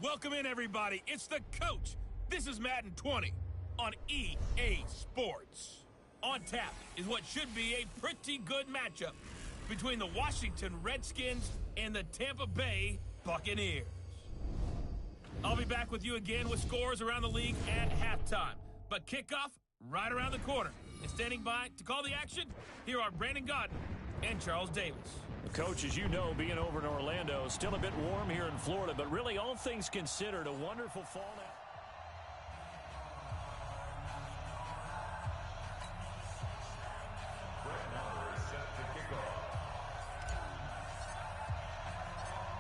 Welcome in, everybody. It's the coach. This is Madden 20 on EA Sports. On tap is what should be a pretty good matchup between the Washington Redskins and the Tampa Bay Buccaneers. I'll be back with you again with scores around the league at halftime. But kickoff right around the corner. And standing by to call the action, here are Brandon Godden and Charles Davis. Coach, as you know, being over in Orlando, still a bit warm here in Florida, but really all things considered, a wonderful fall now.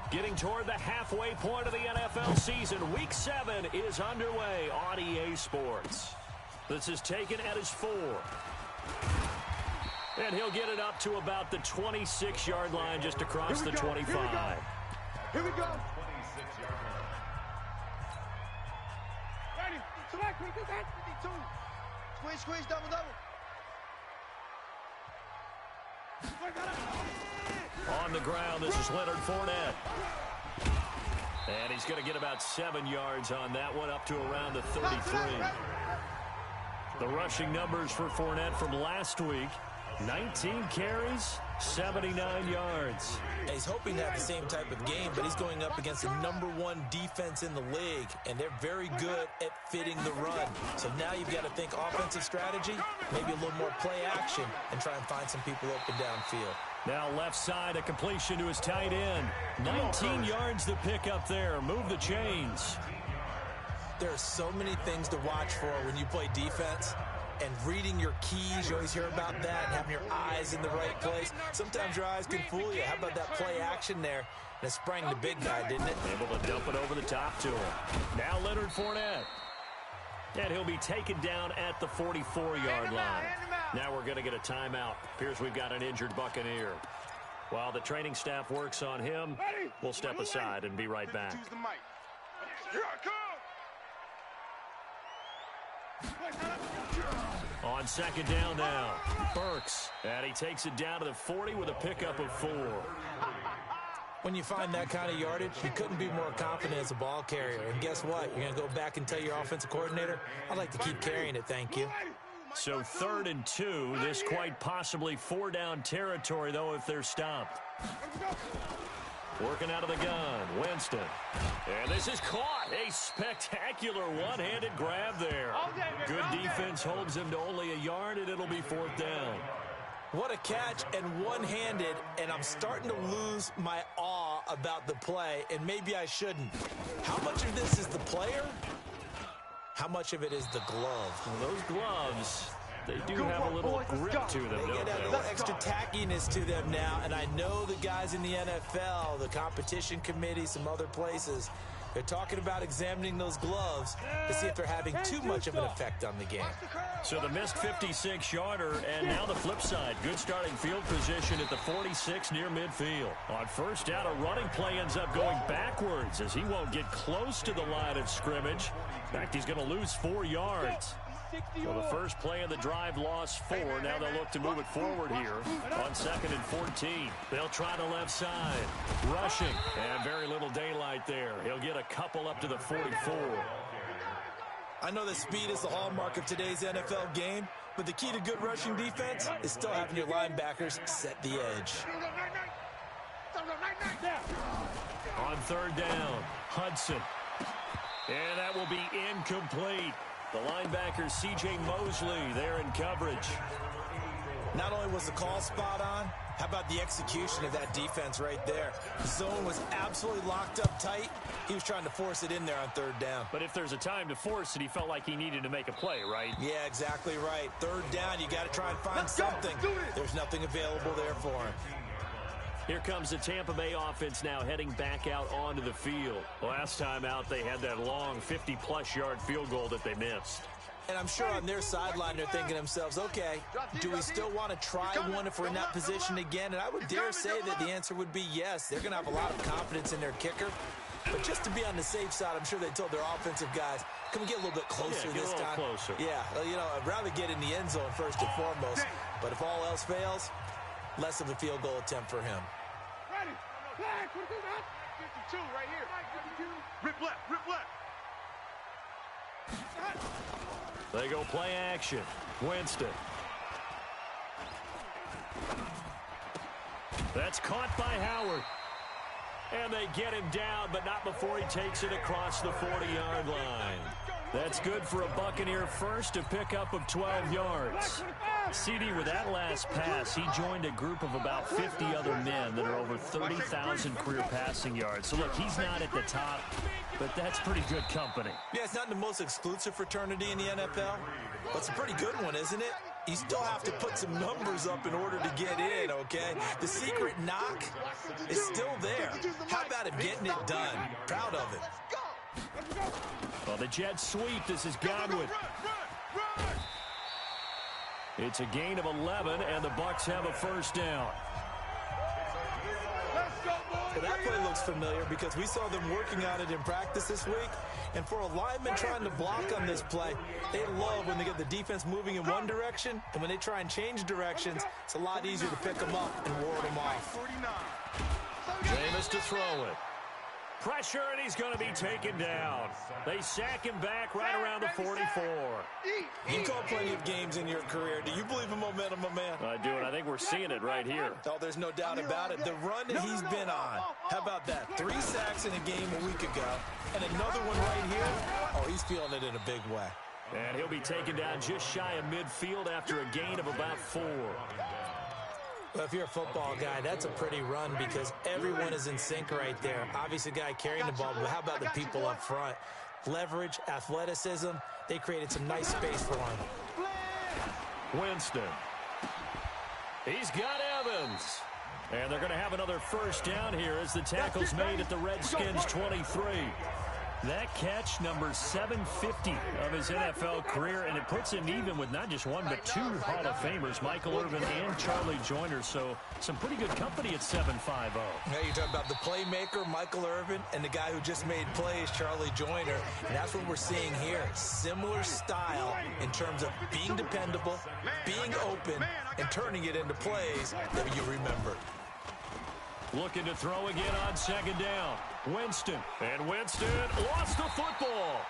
Getting toward the halfway point of the NFL season, Week 7 is underway on EA Sports. This is taken at his 4. And he'll get it up to about the 26-yard line just across the 25. Here we go. 26-yard line. Ready. Select. 52. Squeeze, double. On the ground, this is Leonard Fournette. And he's going to get about 7 yards on that one, up to around the 33. The rushing numbers for Fournette from last week: 19 carries, 79 yards. He's hoping to have the same type of game, but he's going up against the #1 defense in the league, and they're very good at fitting the run. So now you've got to think offensive strategy, maybe a little more play action, and try and find some people open downfield. Now left side, a completion to his tight end. 19 yards to pick up there. Move the chains. There are so many things to watch for when you play defense. And reading your keys, you always hear about that, having your eyes in the right place. Sometimes your eyes can fool you. How about that play action there? And it sprang the big guy, didn't it? Able to dump it over the top to him. Now Leonard Fournette. And he'll be taken down at the 44-yard line. Now we're going to get a timeout. Appears we've got an injured Buccaneer. While the training staff works on him, we'll step aside and be right back. On second down now, Burks. And he takes it down to the 40 with a pickup of 4. When you find that kind of yardage, you couldn't be more confident as a ball carrier. And guess what? You're going to go back and tell your offensive coordinator, I'd like to keep carrying it, thank you. So 3rd and 2, this quite possibly 4-down territory, though, if they're stopped. Working out of the gun, Winston. And this is caught. A spectacular one-handed grab there. Good defense holds him to only a yard, and it'll be 4th down. What a catch, and one-handed, and I'm starting to lose my awe about the play, and maybe I shouldn't. How much of this is the player? How much of it is the glove? Well, those gloves, they do have a little grip to them, don't they? Get a little extra tackiness to them now, and I know the guys in the NFL, the competition committee, some other places, they're talking about examining those gloves to see if they're having too much of an effect on the game. So the missed 56-yarder, and now the flip side. Good starting field position at the 46 near midfield. On first down, a running play ends up going backwards as he won't get close to the line of scrimmage. In fact, he's going to lose 4 yards. Well, the first play of the drive lost 4. Now they'll look to move it forward here on 2nd and 14. They'll try the left side. Rushing, and very little daylight there. He'll get a couple up to the 44. I know that speed is the hallmark of today's NFL game, but the key to good rushing defense is still having your linebackers set the edge. On 3rd down, Hudson. And that will be incomplete. The linebacker, C.J. Mosley, there in coverage. Not only was the call spot on, how about the execution of that defense right there? The zone was absolutely locked up tight. He was trying to force it in there on 3rd down. But if there's a time to force it, he felt like he needed to make a play, right? Yeah, exactly right. 3rd down, you got to try and find something. There's nothing available there for him. Here comes the Tampa Bay offense now heading back out onto the field. Last time out, they had that long 50-plus yard field goal that they missed. And I'm sure on their sideline they're thinking to themselves, okay, do we still want to try one if we're in that position again? And I would dare say that the answer would be yes. They're going to have a lot of confidence in their kicker. But just to be on the safe side, I'm sure they told their offensive guys, can we get a little bit closer this time? Closer. Yeah, you know, I'd rather get in the end zone first and foremost. But if all else fails, less of a field goal attempt for him. Ready. 2 right here. Rip left, rip left. They go play action. Winston. That's caught by Howard. And they get him down, but not before he takes it across the 40-yard line. That's good for a Buccaneer first, a pickup of 12 yards. CD, with that last pass, he joined a group of about 50 other men that are over 30,000 career passing yards. So, look, he's not at the top, but that's pretty good company. Yeah, it's not the most exclusive fraternity in the NFL, but it's a pretty good one, isn't it? You still have to put some numbers up in order to get in, okay? The secret knock is still there. How about him getting it done? Proud of it. Well, the jet sweep. This is Godwin. It's a gain of 11, and the Bucs have a first down. Well, that play looks familiar because we saw them working on it in practice this week. And for a lineman trying to block on this play, they love when they get the defense moving in one direction, and when they try and change directions, it's a lot easier to pick them up and ward them off. Jameis to throw it. Pressure, and he's going to be taken down. They sack him back right around the 44. You called plenty of games in your career. Do you believe in momentum, my man? I do, and I think we're seeing it right here. Oh, there's no doubt about it. The run that he's been on. How about that? 3 sacks in a game a week ago, and another one right here. Oh, he's feeling it in a big way. And he'll be taken down just shy of midfield after a gain of about 4. Well, if you're a football guy, that's a pretty run because everyone is in sync right there. Obviously, the guy carrying the ball, but how about the people up front? Leverage, athleticism, they created some nice space for him. Winston. He's got Evans. And they're going to have another first down here as the tackle's made at the Redskins' 23. That catch, number 750 of his NFL career, and it puts him even with not just one but 2 Hall of Famers, Michael Irvin and Charlie Joyner. So some pretty good company at 7.50. Yeah, you're talking about the playmaker, Michael Irvin, and the guy who just made plays, Charlie Joyner. And that's what we're seeing here. Similar style in terms of being dependable, being open, and turning it into plays that you remember. Looking to throw again on second down. Winston. And Winston lost the football.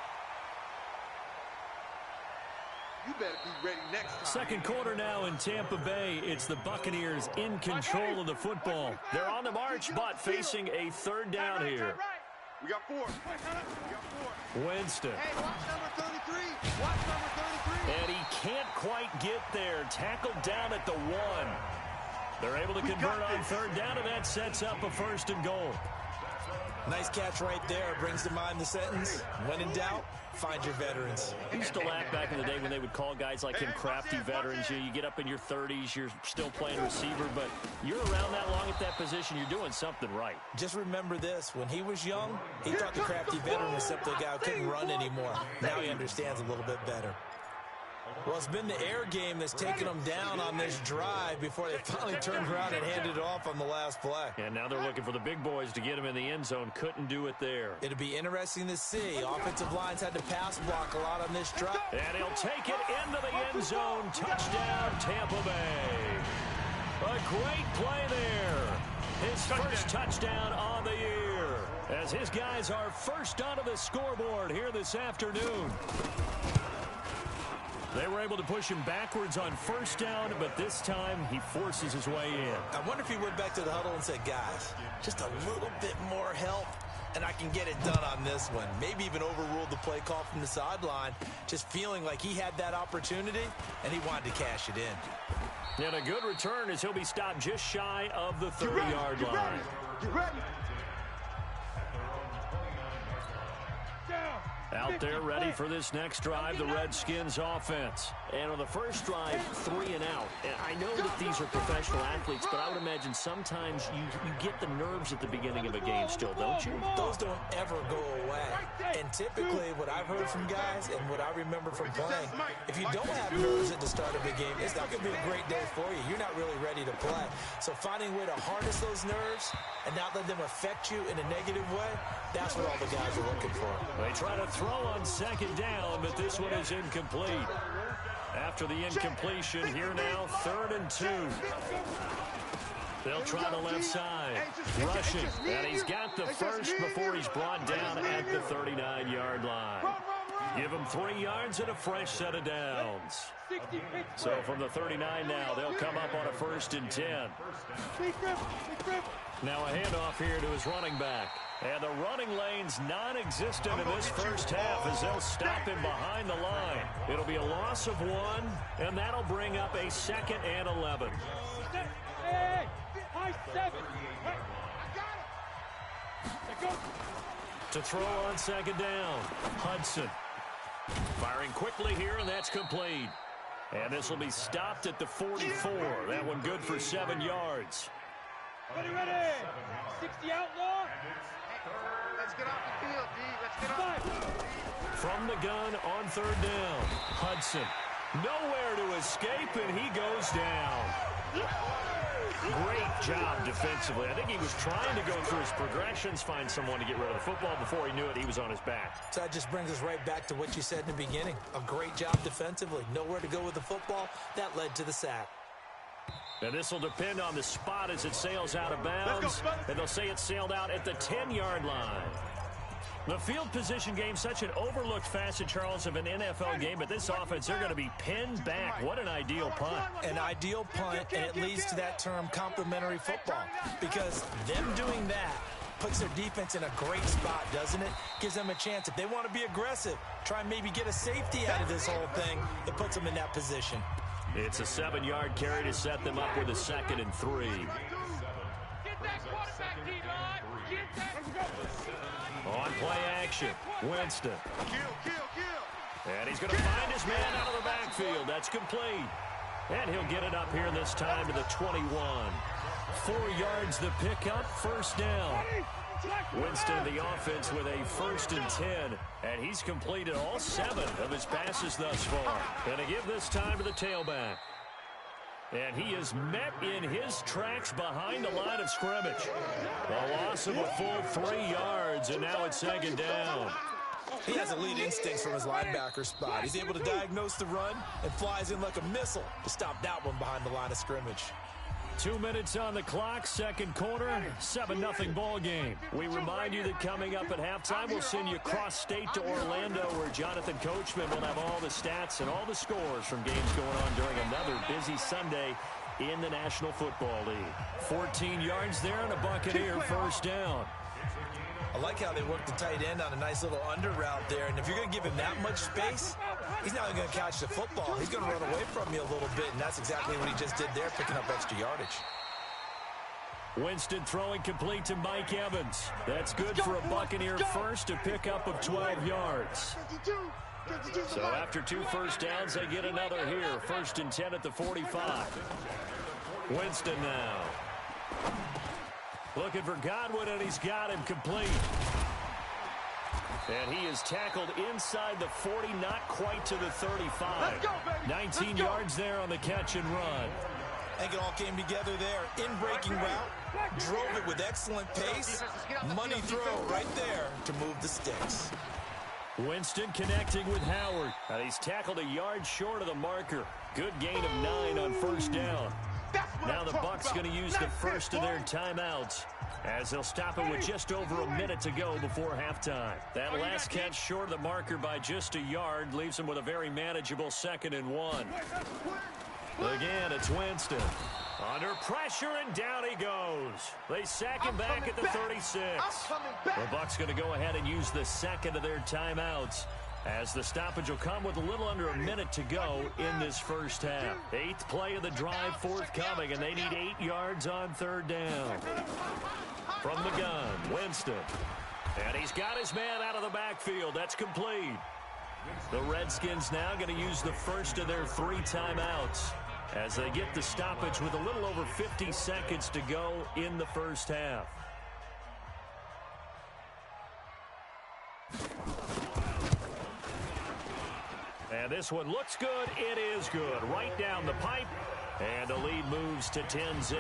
You better be ready next time. Second quarter now in Tampa Bay. It's the Buccaneers in control of the football. They're on the march, but facing a third down here. We got 4. Winston. Hey, watch number 33. Watch number 33. And he can't quite get there. Tackled down at the 1. They're able to convert on third down, and that sets up a 1st and goal. Nice catch right there. Brings to mind the sentence, when in doubt, find your veterans. I used to laugh back in the day when they would call guys like him crafty veterans. You get up in your 30s, you're still playing receiver, but you're around that long at that position, you're doing something right. Just remember this. When he was young, he thought the crafty veteran was simply a guy who couldn't run anymore. Now he understands a little bit better. Well, it's been the air game that's taken them down on this drive before they finally turned around and handed it off on the last play. And now they're looking for the big boys to get him in the end zone. Couldn't do it there. It'll be interesting to see. Offensive lines had to pass block a lot on this drive. And he'll take it into the end zone. Touchdown, Tampa Bay. A great play there. His first touchdown on the year. As his guys are first onto the scoreboard here this afternoon. They were able to push him backwards on first down, but this time he forces his way in. I wonder if he went back to the huddle and said, guys, just a little bit more help, and I can get it done on this one. Maybe even overruled the play call from the sideline, just feeling like he had that opportunity, and he wanted to cash it in. And a good return as he'll be stopped just shy of the 30-yard line. Get ready. Out there ready for this next drive, the Redskins offense. And on the first drive, 3 and out. And I know that these are professional athletes, but I would imagine sometimes you get the nerves at the beginning of a game still, don't you? Those don't ever go away. And typically what I've heard from guys and what I remember from playing, if you don't have nerves at the start of a game, it's not going to be a great day for you. You're not really ready to play. So finding a way to harness those nerves and not let them affect you in a negative way, that's what all the guys are looking for. They try to throw on second down, but this one is incomplete. After the incompletion, here now, 3rd and 2. They'll try the left side. Rushing. And he's got the first before he's brought down at the 39-yard line. Give him 3 yards and a fresh set of downs. So from the 39 now, they'll come up on a 1st and 10. Now a handoff here to his running back. And the running lane's non-existent in this first half as they'll stop him behind the line. It'll be a loss of 1, and that'll bring up a 2nd and 11. Hey, high 7. To throw on 2nd down, Hudson. Firing quickly here, and that's complete. And this will be stopped at the 44. That one good for 7 yards. Ready. 60 outlaw. Let's get off the field, D. Let's get off. From the gun on 3rd down, Hudson. Nowhere to escape, and he goes down. Great job defensively. I think he was trying to go through his progressions, find someone to get rid of the football. Before he knew it, he was on his back. So that just brings us right back to what you said in the beginning. A great job defensively. Nowhere to go with the football. That led to the sack. And this will depend on the spot as it sails out of bounds. And they'll say it sailed out at the 10-yard line. The field position game, such an overlooked facet, Charles, of an NFL game. But this offense, they're going to be pinned back. What an ideal punt. An ideal punt, and it leads to that term complementary football. Because them doing that puts their defense in a great spot, doesn't it? Gives them a chance. If they want to be aggressive, try and maybe get a safety out of this whole thing, it puts them in that position. It's a 7-yard carry to set them up with a 2nd and 3. Get that quarterback, D-line. Get that. On play action, Winston. Kill. And he's going to find his man out of the backfield. That's complete. And he'll get it up here this time to the 21. 4 yards the pickup, 1st down. Winston, the offense, with a 1st and 10. And he's completed all 7 of his passes thus far. And to give this time to the tailback. And he is met in his tracks behind the line of scrimmage. A loss of a full 3 yards, and now it's 2nd down. He has elite instincts from his linebacker spot. He's able to diagnose the run and flies in like a missile to stop that one behind the line of scrimmage. 2 minutes on the clock, 2nd quarter, 7-0 ball game. We remind you that coming up at halftime, we'll send you cross-state to Orlando, where Jonathan Coachman will have all the stats and all the scores from games going on during another busy Sunday in the National Football League. 14 yards there and a Buccaneer 1st down. I like how they work the tight end on a nice little under route there. And if you're going to give him that much space, he's not only going to catch the football, he's going to run away from you a little bit. And that's exactly what he just did there, picking up extra yardage. Winston throwing complete to Mike Evans. That's good for a Buccaneer first, a pickup of 12 yards. So after 2 first downs, they get another here. 1st and 10 at the 45. Winston now. Looking for Godwin, and he's got him complete. And he is tackled inside the 40, not quite to the 35. 19 yards there on the catch and run. I think it all came together there. In-breaking route, drove it with excellent pace. Money throw right there to move the sticks. Winston connecting with Howard. And he's tackled a yard short of the marker. Good gain of 9 on 1st down. Now the Bucs going to use the first of their timeouts as they'll stop it with just over a minute to go before halftime. That last catch short of the marker by just a yard leaves them with a very manageable 2nd and 1. Again, it's Winston. Under pressure, and down he goes. They sack him back at the 36. The Bucs going to go ahead and use the 2nd of their timeouts, as the stoppage will come with a little under a minute to go in this first half. 8th play of the drive forthcoming, and they need 8 yards on 3rd down. From the gun, Winston. And he's got his man out of the backfield. That's complete. The Redskins now going to use the first of their 3 timeouts as they get the stoppage with a little over 50 seconds to go in the first half. And this one looks good. It is good. Right down the pipe. And the lead moves to 10-zip.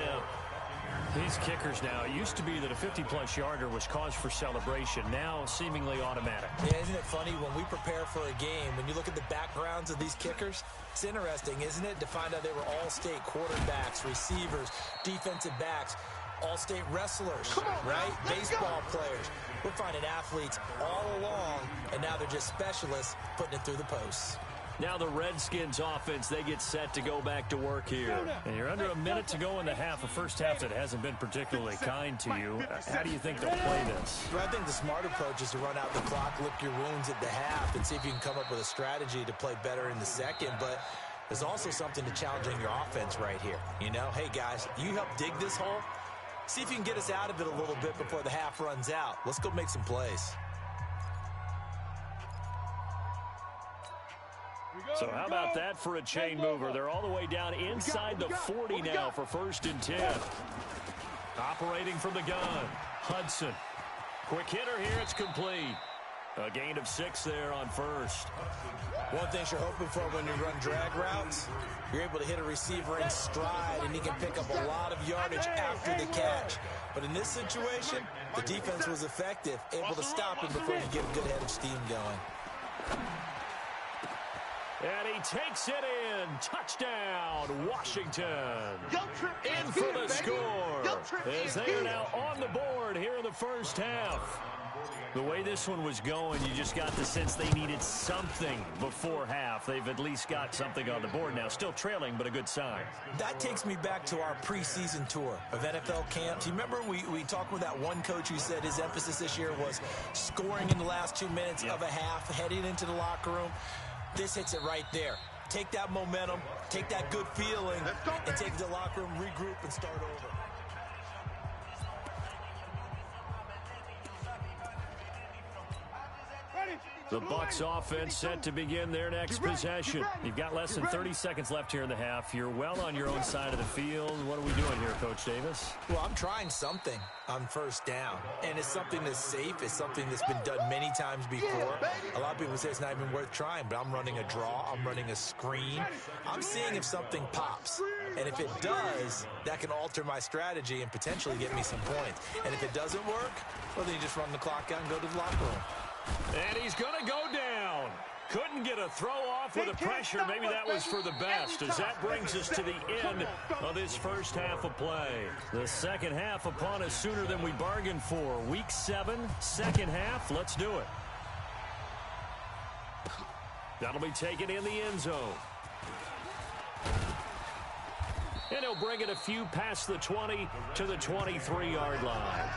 These kickers now, it used to be that a 50-plus yarder was cause for celebration. Now, seemingly automatic. Yeah, isn't it funny when we prepare for a game, when you look at the backgrounds of these kickers, it's interesting, isn't it, to find out they were all-state quarterbacks, receivers, defensive backs, all-state wrestlers, right? Baseball players. We're finding athletes all along, and now they're just specialists putting it through the posts. Now the Redskins offense, they get set to go back to work here. And you're under a minute to go in the half, a first half that hasn't been particularly kind to you. How do you think they'll play this? Well, I think the smart approach is to run out the clock, lick your wounds at the half, and see if you can come up with a strategy to play better in the second. But there's also something to challenging your offense right here. You know, hey, guys, you help dig this hole. See if you can get us out of it a little bit before the half runs out. Let's go make some plays. So how about that for a chain mover? They're all the way down inside the 40 now for 1st and 10. Operating from the gun, Hudson. Quick hitter here, it's complete. A gain of 6 there on 1st. One thing you're hoping for when you run drag routes, you're able to hit a receiver in stride, and he can pick up a lot of yardage after the catch. But in this situation, the defense was effective, able to stop him before you get a good head of steam going. And he takes it in. Touchdown, Washington. In for the score. As they are now on the board here in the first half. The way this one was going, you just got the sense they needed something before half. They've at least got something on the board now. Still trailing, but a good sign. That takes me back to our preseason tour of NFL camps. You remember we talked with that one coach who said his emphasis this year was scoring in the last 2 minutes of a half, heading into the locker room. This hits it right there. Take that momentum, take that good feeling, and take it to the locker room, regroup, and start over. The Bucs offense set to begin their next possession. You've got less than 30 seconds left here in the half. You're well on your own side of the field. What are we doing here, Coach Davis? Well, I'm trying something on 1st down, and it's something that's safe. It's something that's been done many times before. A lot of people say it's not even worth trying, but I'm running a draw. I'm running a screen. I'm seeing if something pops, and if it does, that can alter my strategy and potentially get me some points. And if it doesn't work, well, then you just run the clock out and go to the locker room. And he's going to go down. Couldn't get a throw off with the pressure. Maybe that was for the best, as that brings us to the end of this first half of play. The second half upon us sooner than we bargained for. Week 7, second half. Let's do it. That'll be taken in the end zone. And he'll bring it a few past the 20 to the 23-yard line.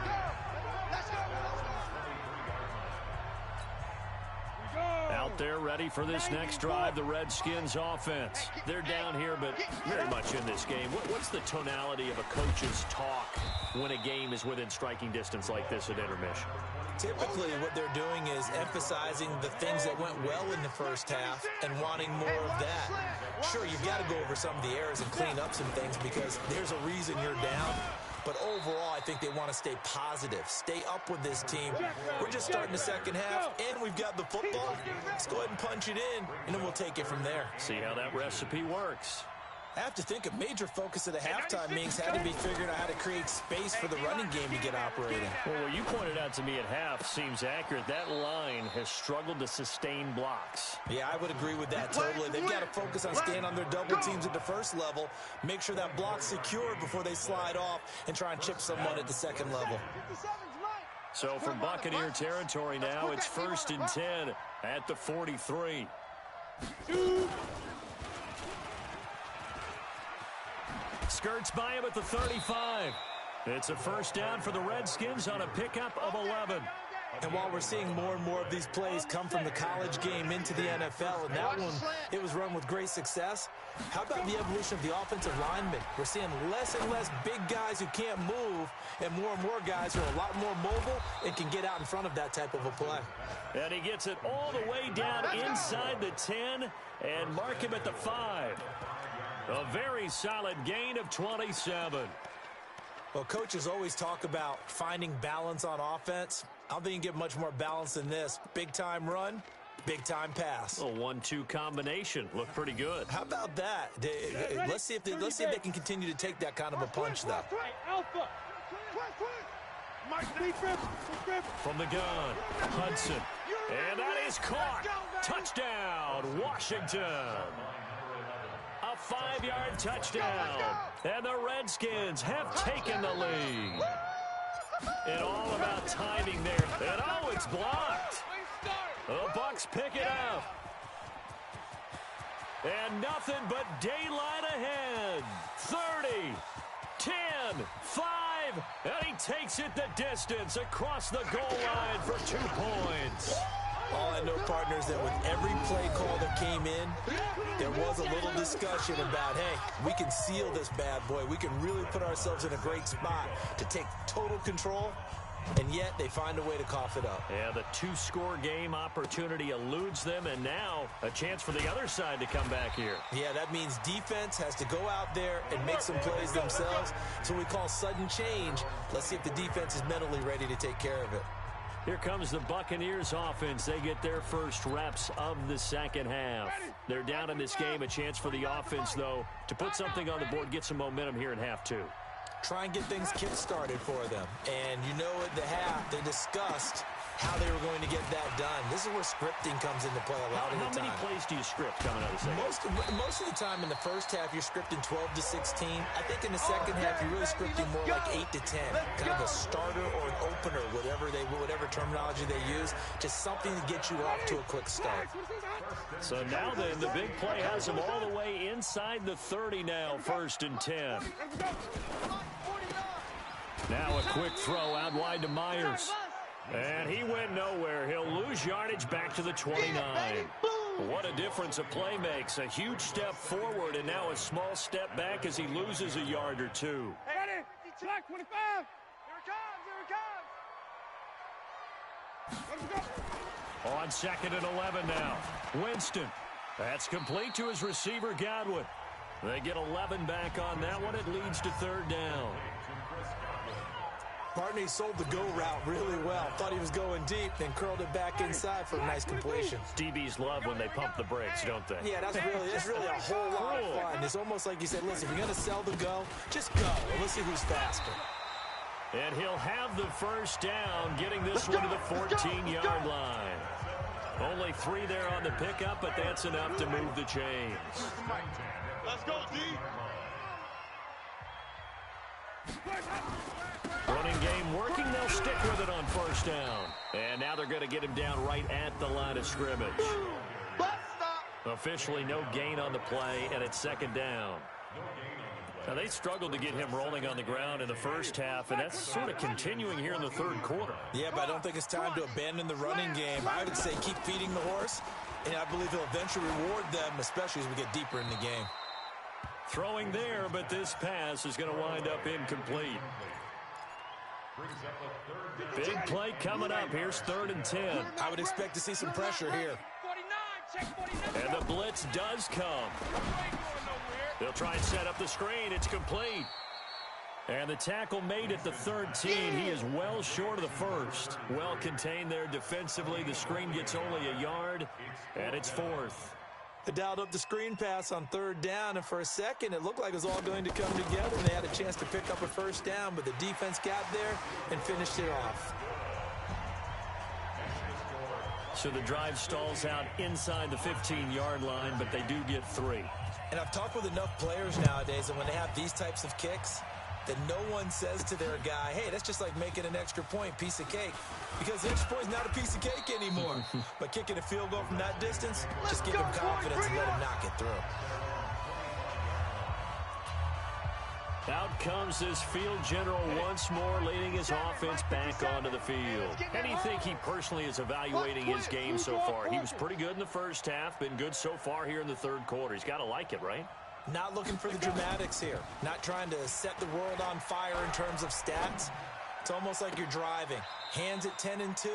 Out there ready for this next drive, the Redskins offense. They're down here, but very much in this game. What's the tonality of a coach's talk when a game is within striking distance like this at intermission? Typically, what they're doing is emphasizing the things that went well in the first half and wanting more of that. Sure, you've got to go over some of the errors and clean up some things because there's a reason you're down. But overall, I think they want to stay positive, stay up with this team. We're just starting the second half, and we've got the football. Let's go ahead and punch it in, and then we'll take it from there. See how that recipe works. I have to think a major focus of the halftime meetings had to be figuring out how to create space for the running game to get operating. Well, what you pointed out to me at half seems accurate. That line has struggled to sustain blocks. Yeah, I would agree with that totally. They've got to focus on staying on their double teams at the first level, make sure that block's secured before they slide off and try and chip someone at the second level. So from Buccaneer territory now, it's 1st and 10 at the 43. Skirts by him at the 35. It's a first down for the Redskins on a pickup of 11. And while we're seeing more and more of these plays come from the college game into the NFL, and that one, it was run with great success, how about the evolution of the offensive linemen? We're seeing less and less big guys who can't move, and more guys who are a lot more mobile and can get out in front of that type of a play. And he gets it all the way down inside the 10 and mark him at the 5. A very solid gain of 27. Well, coaches always talk about finding balance on offense. I don't think you can get much more balance than this. Big-time run, big-time pass. A 1-2 combination. Looked pretty good. How about that? Let's see if they can continue to take that kind of a punch, though. From the gun, Hudson. And that is caught. Touchdown, Washington. A 5-yard touchdown. And the Redskins have taken the lead. And all about timing there. And oh, it's blocked. The Bucks pick it up. And nothing but daylight ahead. 30, 10, 5, and he takes it the distance across the goal line for 2 points. All I know, partners, that with every play call that came in, there was a little discussion about, hey, we can seal this bad boy. We can really put ourselves in a great spot to take total control, and yet they find a way to cough it up. Yeah, the 2-score game opportunity eludes them, and now a chance for the other side to come back here. Yeah, that means defense has to go out there and make some plays themselves. That's what we call sudden change. Let's see if the defense is mentally ready to take care of it. Here comes the Buccaneers offense. They get their first reps of the second half. They're down in this game. A chance for the offense, though, to put something on the board, get some momentum here in half 2. Try and get things kick-started for them. And you know at the half, they discussed how they were going to get that done. This is where scripting comes into play a lot of the time. How many plays do you script coming out of the second? Most of the time in the first half, you're scripting 12 to 16. I think in the second half, you're really scripting more like 8 to 10. Kind of a starter or an opener, whatever terminology they use. Just something to get you off to a quick start. So now then, the big play has them all the way inside the 30 now, 1st and 10. Now a quick throw out wide to Myers. And he went nowhere. He'll lose yardage back to the 29. What a difference a play makes. A huge step forward and now a small step back as he loses a yard or 2. Ready? 25. Here it comes. On 2nd and 11 now. Winston. That's complete to his receiver, Godwin. They get 11 back on that one. It leads to 3rd down. Barney sold the go route really well. Thought he was going deep, then curled it back inside for a nice completion. DBs love when they pump the brakes, don't they? Yeah, that's really a whole lot of fun. It's almost like you said, listen, if you're going to sell the go, just go. And let's see who's faster. And he'll have the first down, getting this one to the 14-yard line. Only 3 there on the pickup, but that's enough to move the chains. Let's go, D. Running game working. They'll stick with it on 1st down. And now they're going to get him down right at the line of scrimmage. Officially no gain on the play, and it's 2nd down. Now, they struggled to get him rolling on the ground in the first half, and that's sort of continuing here in the 3rd quarter. Yeah, but I don't think it's time to abandon the running game. I would say keep feeding the horse, and I believe he'll eventually reward them, especially as we get deeper in the game. Throwing there, but this pass is going to wind up incomplete. Big play coming up. Here's 3rd and 10. I would expect to see some pressure here. 49, and the blitz does come. They'll try and set up the screen. It's complete. And the tackle made at the 13. He is well short of the 1st. Well contained there defensively. The screen gets only a yard, and it's 4th. They dialed up the screen pass on 3rd down, and for a second it looked like it was all going to come together, and they had a chance to pick up a 1st down, but the defense got there and finished it off. So the drive stalls out inside the 15-yard line, but they do get 3. And I've talked with enough players nowadays, and when they have these types of kicks, that no one says to their guy, hey, that's just like making an extra point, piece of cake. Because the extra point is not a piece of cake anymore. But kicking a field goal from that distance, just give him confidence and let him knock it through. Out comes this field general once more, leading his offense back onto the field. How do you think he personally is evaluating his game so far? He was pretty good in the first half, been good so far here in the 3rd quarter. He's got to like it, right? Not looking for the dramatics here. Not trying to set the world on fire in terms of stats. It's almost like you're driving. Hands at 10 and 2,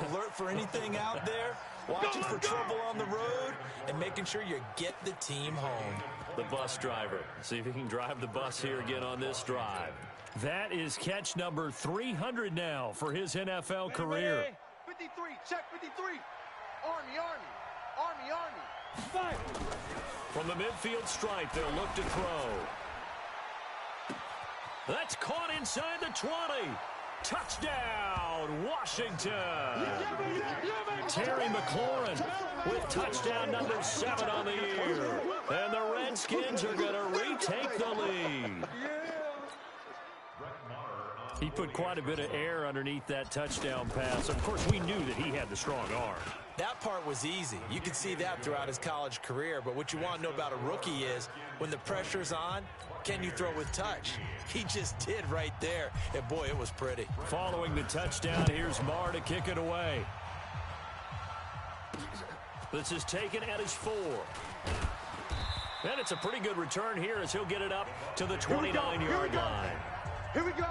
alert for anything out there, watching for trouble on the road, and making sure you get the team home. The bus driver. See if he can drive the bus here again on this drive. That is catch number 300 now for his NFL career. 53, check 53. Army. Fight. From the midfield stripe, they'll look to throw. That's caught inside the 20. Touchdown, Washington. Terry McLaurin with touchdown number 7 on the year. And the Redskins are going to retake the lead. He put quite a bit of air underneath that touchdown pass. Of course, we knew that he had the strong arm. That part was easy. You could see that throughout his college career. But what you want to know about a rookie is when the pressure's on, can you throw with touch? He just did right there. And, boy, it was pretty. Following the touchdown, here's Marr to kick it away. This is taken at his 4. And it's a pretty good return here as he'll get it up to the 29-yard line. Here we go.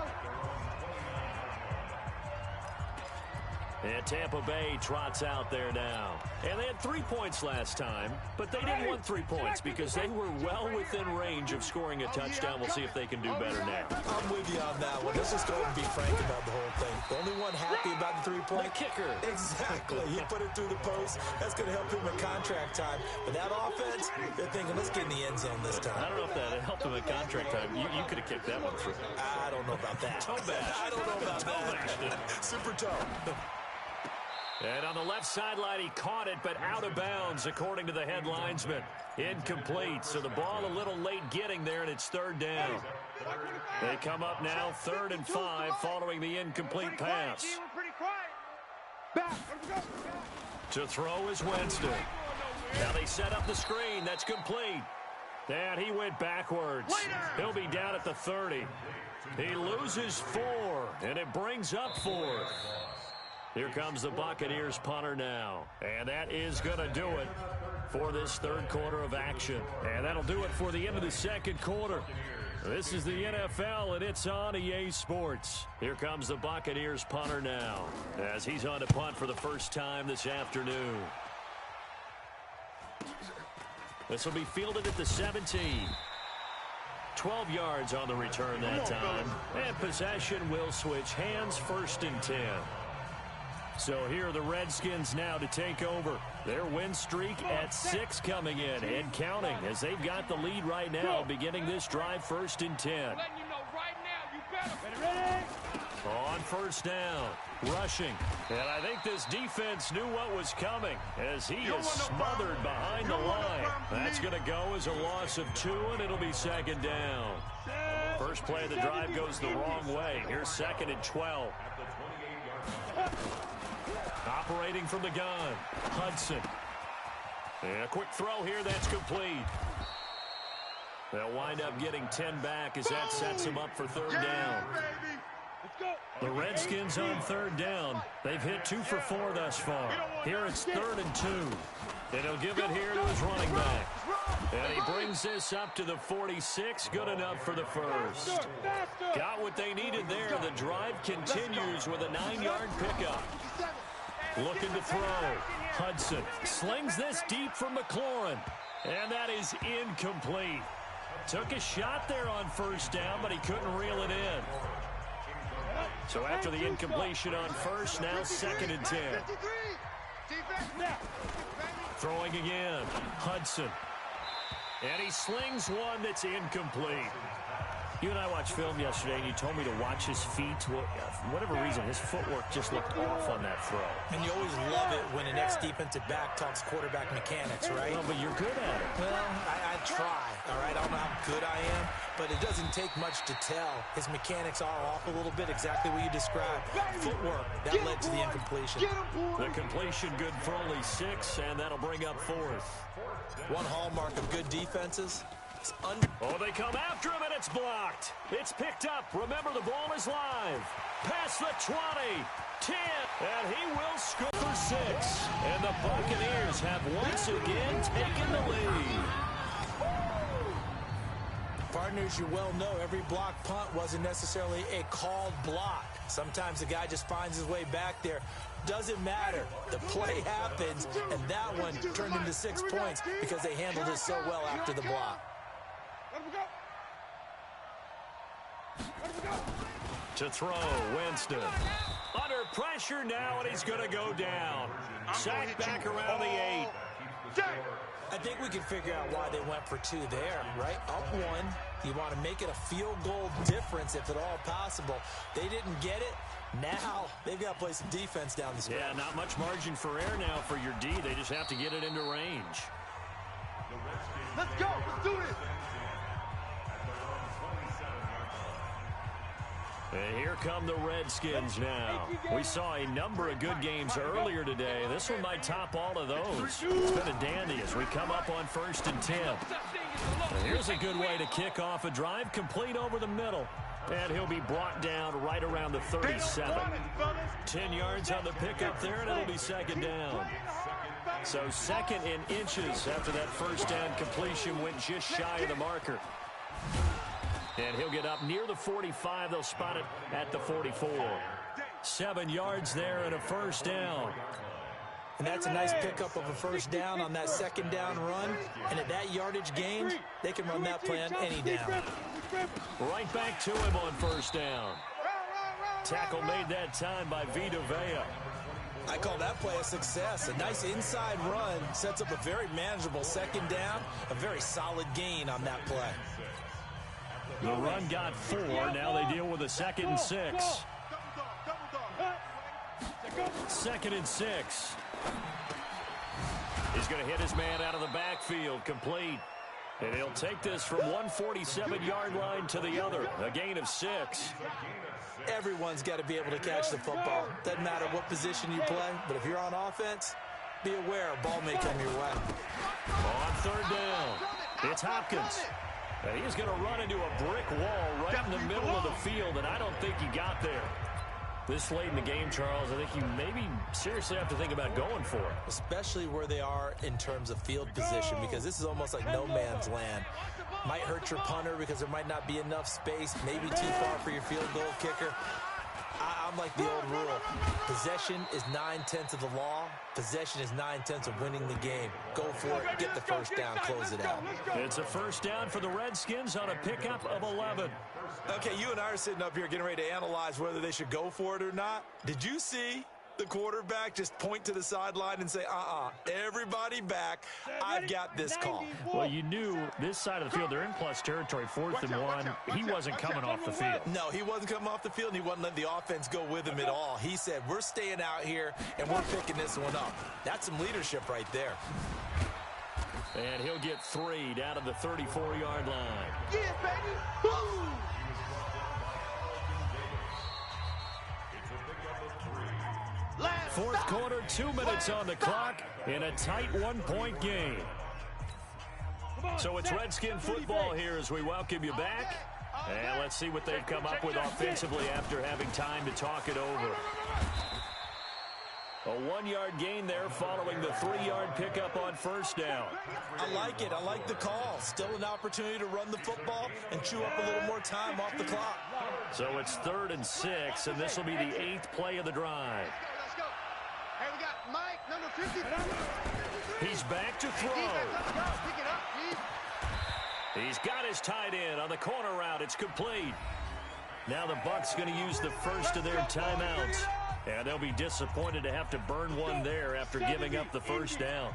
And Tampa Bay trots out there now. And they had 3 points last time, but they didn't want 3 points because they were well within range of scoring a touchdown. We'll see if they can do better now. I'm with you on that one. Let's just go ahead and be frank about the whole thing. The only one happy about the 3-point? The kicker. Exactly. He put it through the post. That's going to help him in contract time. But that offense, they're thinking, let's get in the end zone this time. I don't know if that helped him in contract time. You could have kicked that one through. I don't know about that. Toe bash. I don't know about that. Super toe. And on the left sideline, he caught it, but out of bounds, according to the head linesman. Incomplete, so the ball a little late getting there, and it's 3rd down. They come up now, 3rd and 5, following the incomplete pass. To throw is Winston. Now they set up the screen. That's complete. And he went backwards. He'll be down at the 30. He loses 4, and it brings up 4th. Here comes the Buccaneers punter now. And that is going to do it for this 3rd quarter of action. And that'll do it for the end of the 2nd quarter. This is the NFL, and it's on EA Sports. Here comes the Buccaneers punter now as he's on to punt for the first time this afternoon. This will be fielded at the 17. 12 yards on the return that time. And possession will switch hands, 1st and 10. So here are the Redskins now to take over. Their win streak at 6 coming in and counting as they've got the lead right now, beginning this drive 1st and 10. On 1st down, rushing. And I think this defense knew what was coming as he is smothered behind the line. That's going to go as a loss of 2, and it'll be 2nd down. First play of the drive goes the wrong way. Here's 2nd and 12. Operating from the gun, Hudson. And a quick throw here, that's complete. They'll wind up getting 10 back as that sets them up for 3rd down. The Redskins on 3rd down. They've hit 2 for 4 thus far. Here it's 3rd and 2. And he'll give it here to his running back. And he brings this up to the 46. Good enough for the 1st. Got what they needed there. The drive continues with a 9-yard pickup. Looking to throw. Hudson slings this deep from McLaurin. And that is incomplete. Took a shot there on 1st down, but he couldn't reel it in. So after the incompletion on 1st, now 2nd and 10. Throwing again. Hudson. And he slings one that's incomplete. You and I watched film yesterday, and you told me to watch his feet. Well, for whatever reason, his footwork just looked off on that throw. And you always love it when an ex-defensive back talks quarterback mechanics, right? Well, but you're good at it. Well, I try, all right? I don't know how good I am, but it doesn't take much to tell. His mechanics are off a little bit, exactly what you described. Footwork, that led to the incompletion. The completion good for only 6, and that'll bring up 4th. One hallmark of good defenses. Oh, they come after him, and it's blocked. It's picked up. Remember, the ball is live. Past the 20, 10, and he will score for 6. And the Buccaneers have once again taken the lead. Partners, you well know every block punt wasn't necessarily a called block. Sometimes the guy just finds his way back there. Doesn't matter. The play happens, and that one turned into 6 points because they handled it so well after the block. To throw, Winston. Under pressure now, and he's going to go down. Sacked back around the 8. I think we can figure out why they went for 2 there, right? Up 1. You want to make it a field goal difference if at all possible. They didn't get it. Now they've got to play some defense down the stretch. Yeah, not much margin for error now for your D. They just have to get it into range. Let's go. Let's do this. And here come the Redskins now. We saw a number of good games earlier today. This one might top all of those. It's been a dandy as we come up on 1st and 10. And here's a good way to kick off a drive, complete over the middle. And he'll be brought down right around the 37. 10 yards on the pickup there, and it'll be 2nd down. So 2nd in inches after that 1st down completion went just shy of the marker. And he'll get up near the 45. They'll spot it at the 44. 7 yards there and a 1st down. And that's a nice pickup of a 1st down on that 2nd down run. And at that yardage gain, they can run that play on any down. Right back to him on 1st down. Tackle made that time by Vita Vea. I call that play a success. A nice inside run sets up a very manageable 2nd down. A very solid gain on that play. The run got 4. Now they deal with a 2nd and 6. 2nd and 6. He's going to hit his man out of the backfield, complete. And he'll take this from 147-yard line to the other. A gain of 6. Everyone's got to be able to catch the football. Doesn't matter what position you play, but if you're on offense, be aware a ball may come your way. On 3rd down, it's Hopkins. And he's going to run into a brick wall right in the middle of the field, and I don't think he got there. This late in the game, Charles, I think you maybe seriously have to think about going for it. Especially where they are in terms of field position, because this is almost like no man's land. Might hurt your punter because there might not be enough space, maybe too far for your field goal kicker. I'm like the old rule. Possession is 9/10 of the law. Possession is 9/10 of winning the game. Go for it. Get the 1st down. Close it out. It's a 1st down for the Redskins on a pickup of 11. Okay, you and I are sitting up here getting ready to analyze whether they should go for it or not. Did you see the quarterback just point to the sideline and say, everybody back, I've got this call? Well, you knew this side of the field, they're in plus territory, 4th and 1. He wasn't coming off the field. No, he wasn't coming off the field, and he wasn't letting the offense go with him at all. He said, we're staying out here, and we're picking this one up. That's some leadership right there. And he'll get 3 down to the 34-yard line. Yeah, baby. Boom. 4th quarter, 2 minutes on the clock in a tight 1-point game. So it's Redskin football here as we welcome you back. And let's see what they've come up with offensively after having time to talk it over. A 1-yard gain there following the 3-yard pickup on 1st down. I like it. I like the call. Still an opportunity to run the football and chew up a little more time off the clock. So it's 3rd and 6, and this will be the 8th play of the drive. Let's go. Hey, we got Mike, number 50. He's back to throw. Pick it up, He's got his tight end on the corner route. It's complete. Now the Bucs going to use the first of their timeouts. And they'll be disappointed to have to burn one there after giving up the 1st down.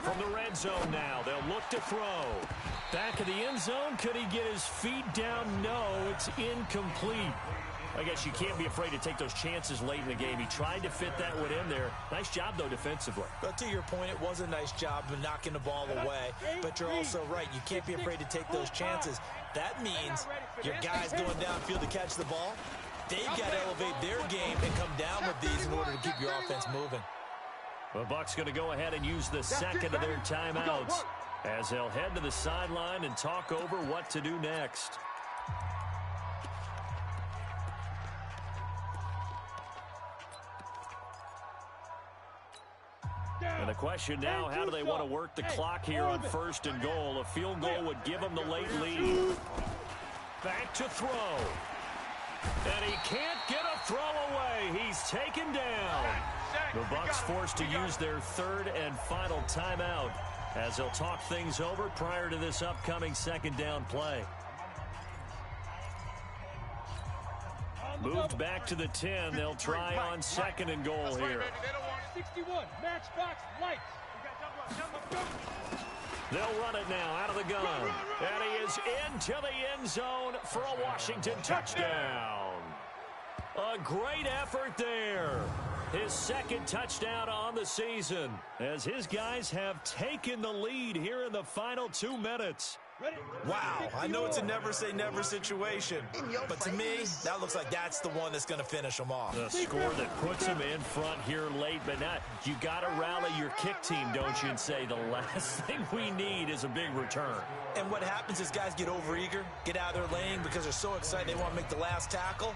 From the red zone now, they'll look to throw. Back of the end zone, could he get his feet down? No, it's incomplete. I guess you can't be afraid to take those chances late in the game. He tried to fit that one in there. Nice job, though, defensively. But to your point, it was a nice job of knocking the ball away. But you're also right. You can't be afraid to take those chances. That means your guys going downfield to catch the ball, they've got to elevate their game and come down with these in order to keep your offense moving. The Bucs going to go ahead and use the second of their timeouts as they'll head to the sideline and talk over what to do next. And the question now, how do they want to work the clock here on 1st and goal? A field goal would give them the late lead. Back to throw. And he can't get a throw away. He's taken down. The Bucs forced to use their 3rd and final timeout as they'll talk things over prior to this upcoming 2nd down play. Moved back to the 10. They'll try on 2nd and goal here. 61, matchbox lights. They'll run it now out of the gun. And he is into the end zone for a Washington touchdown. A great effort there. His second touchdown on the season as his guys have taken the lead here in the final 2 minutes. Wow, I know it's a never-say-never situation, but to me, that looks like that's the one that's going to finish them off. The score that puts them in front here late, but not. You got to rally your kick team, don't you, and say the last thing we need is a big return. And what happens is guys get overeager, get out of their lane because they're so excited they want to make the last tackle.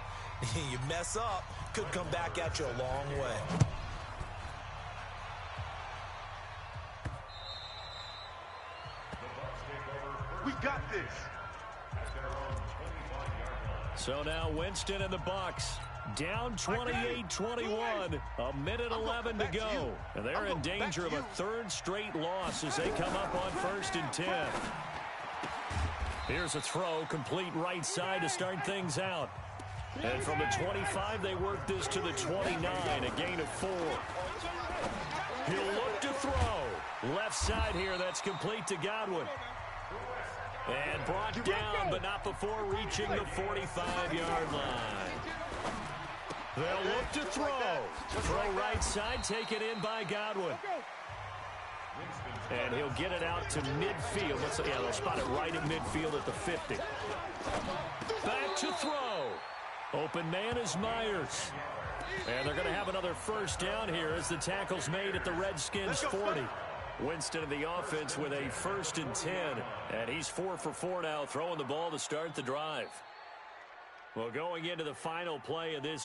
You mess up, could come back at you a long way. We got this. So now Winston and the Bucs down 28-21, a minute 11 to go. And they're in danger of a third straight loss as they come up on 1st and 10. Here's a throw, complete right side to start things out. And from the 25, they work this to the 29, a gain of 4. He'll look to throw. Left side here, that's complete to Godwin. And brought down, but not before reaching the 45-yard line. They'll look to throw. Throw right side, taken in by Godwin. And he'll get it out to midfield. They'll spot it right at midfield at the 50. Back to throw. Open man is Myers. And they're going to have another first down here as the tackle's made at the Redskins 40. Winston in the offense with a 1st and 10. And he's 4 for 4 now, throwing the ball to start the drive. Well, going into the final play of this